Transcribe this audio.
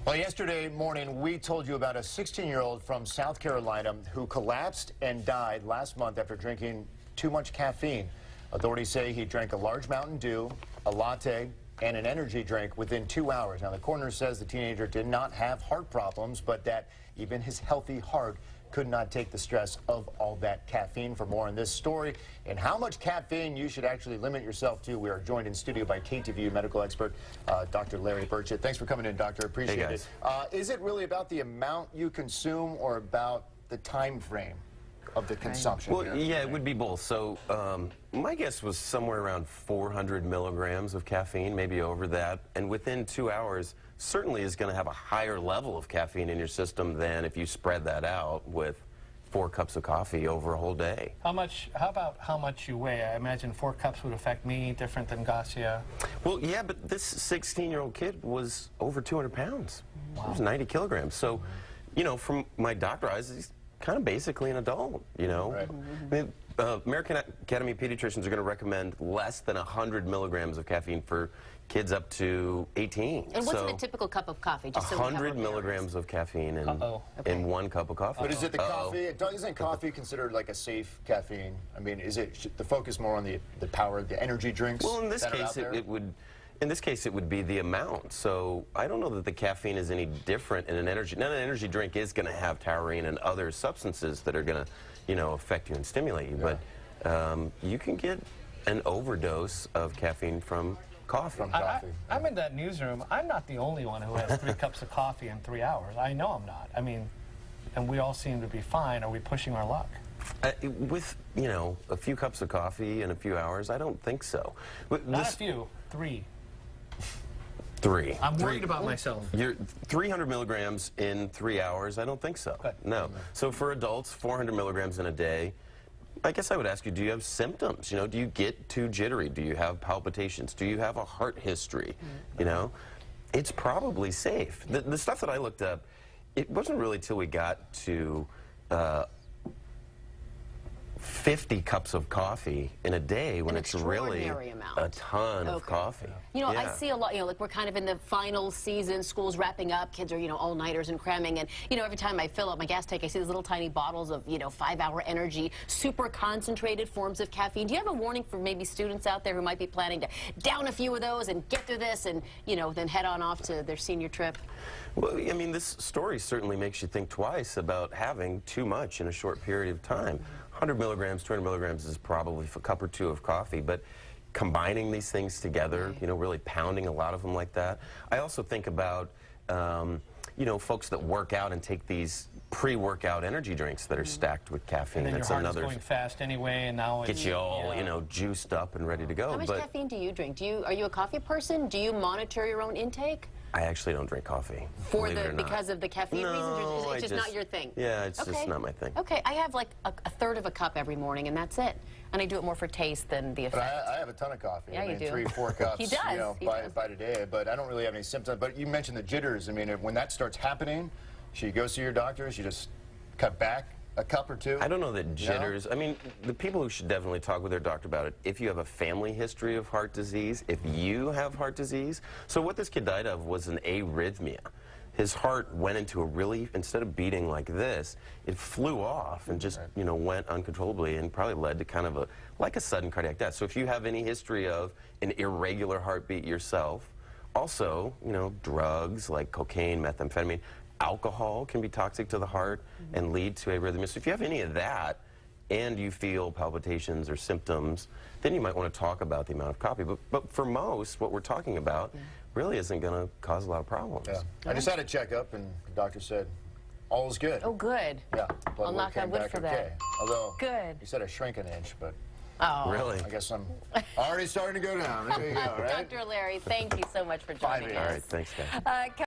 Well, yesterday morning, we told you about a 16-year-old from South Carolina who collapsed and died last month after drinking too much caffeine. Authorities say he drank a large Mountain Dew, a latte, and an energy drink within 2 hours. Now, the coroner says the teenager did not have heart problems, but that even his healthy heart could not take the stress of all that caffeine. For more on this story and how much caffeine you should actually limit yourself to, we are joined in studio by KTVU medical expert Dr. Larry Burchett. Thanks for coming in, Doctor. Appreciate it. Is it really about the amount you consume or about the time frame of the consumption? Well, yeah, it would be both. So my guess was somewhere around 400 milligrams of caffeine, maybe over that. And within 2 hours, certainly is going to have a higher level of caffeine in your system than if you spread that out with 4 cups of coffee over a whole day. How about how much you weigh? I imagine 4 cups would affect me different than Garcia. Well, yeah, but this 16-year-old kid was over 200 pounds. Wow. He was 90 kilograms. So, you know, from my doctor eyes, he's kind of basically an adult, you know. Right. I mean, American Academy of Pediatricians are going to recommend less than 100 milligrams of caffeine for kids up to 18. And what's in a typical cup of coffee? Just 100 milligrams of caffeine in 1 cup of coffee. But is it the coffee? Isn't coffee considered like a safe caffeine? I mean, is it the focus more on the power, the energy drinks? Well, in this case, it would. In this case, it would be the amount. So I don't know that the caffeine is any different in an energy. Now, an energy drink is going to have taurine and other substances that are going to, you know, affect you and stimulate you. Yeah. But you can get an overdose of caffeine from coffee. I'm in that newsroom. I'm not the only one who has 3 cups of coffee in 3 hours. I know I'm not. I mean, and we all seem to be fine. Are we pushing our luck? With, you know, a few cups of coffee in a few hours, I don't think so. Not a few, 3. 3. I'm worried about myself. You're 300 milligrams in 3 hours? I don't think so. Good. No. So for adults, 400 milligrams in a day. I guess I would ask you, do you have symptoms? You know, do you get too jittery? Do you have palpitations? Do you have a heart history? You know, it's probably safe. The stuff that I looked up, it wasn't really till we got to 50 cups of coffee in a day when it's really a ton of coffee. You know, I see a lot, you know, like we're kind of in the final season, school's wrapping up, kids are, you know, all-nighters and cramming, and, you know, every time I fill up my gas tank, I see these little tiny bottles of, you know, 5-hour energy, super concentrated forms of caffeine. Do you have a warning for maybe students out there who might be planning to down a few of those and get through this and, you know, then head on off to their senior trip? Well, I mean, this story certainly makes you think twice about having too much in a short period of time. 100 milligrams, 200 milligrams is probably a cup or 2 of coffee, but combining these things together, you know, really pounding a lot of them like that. I also think about, you know, folks that work out and take these pre-workout energy drinks that are stacked with caffeine. And then your heart is going fast anyway, and now get you all, you know, juiced up and ready to go. How much caffeine do you drink? Are you a coffee person? Do you monitor your own intake? I actually don't drink coffee. Because of the caffeine reasons, or is it just not your thing? Yeah, it's just not my thing. Okay, I have like a third of a cup every morning, and that's it. And I do it more for taste than the effect. But I have a ton of coffee. Yeah, I mean, you do. 3 or 4 cups, He does. you know, by today. But I don't really have any symptoms. But you mentioned the jitters. I mean, when that starts happening, should you go see your doctor? Should you just cut back a cup or 2? I don't know that jitters. I mean, the people who should definitely talk with their doctor about it, if you have a family history of heart disease, if you have heart disease. So what this kid died of was an arrhythmia. His heart went into a really, instead of beating like this, it flew off and just, you know, went uncontrollably and probably led to kind of like a sudden cardiac death. So if you have any history of an irregular heartbeat yourself, also, you know, drugs like cocaine, methamphetamine, alcohol can be toxic to the heart and lead to arrhythmia. So if you have any of that and you feel palpitations or symptoms, then you might want to talk about the amount of coffee. But for most, what we're talking about really isn't going to cause a lot of problems. Yeah. I just had a checkup, and the doctor said all is good. Oh, good. Yeah. I'll knock on wood for that. Although, good. He said I shrank an inch, but really? I guess I'm already starting to go down. There you go, right? Dr. Larry, thank you so much for joining us. All right, thanks, guys.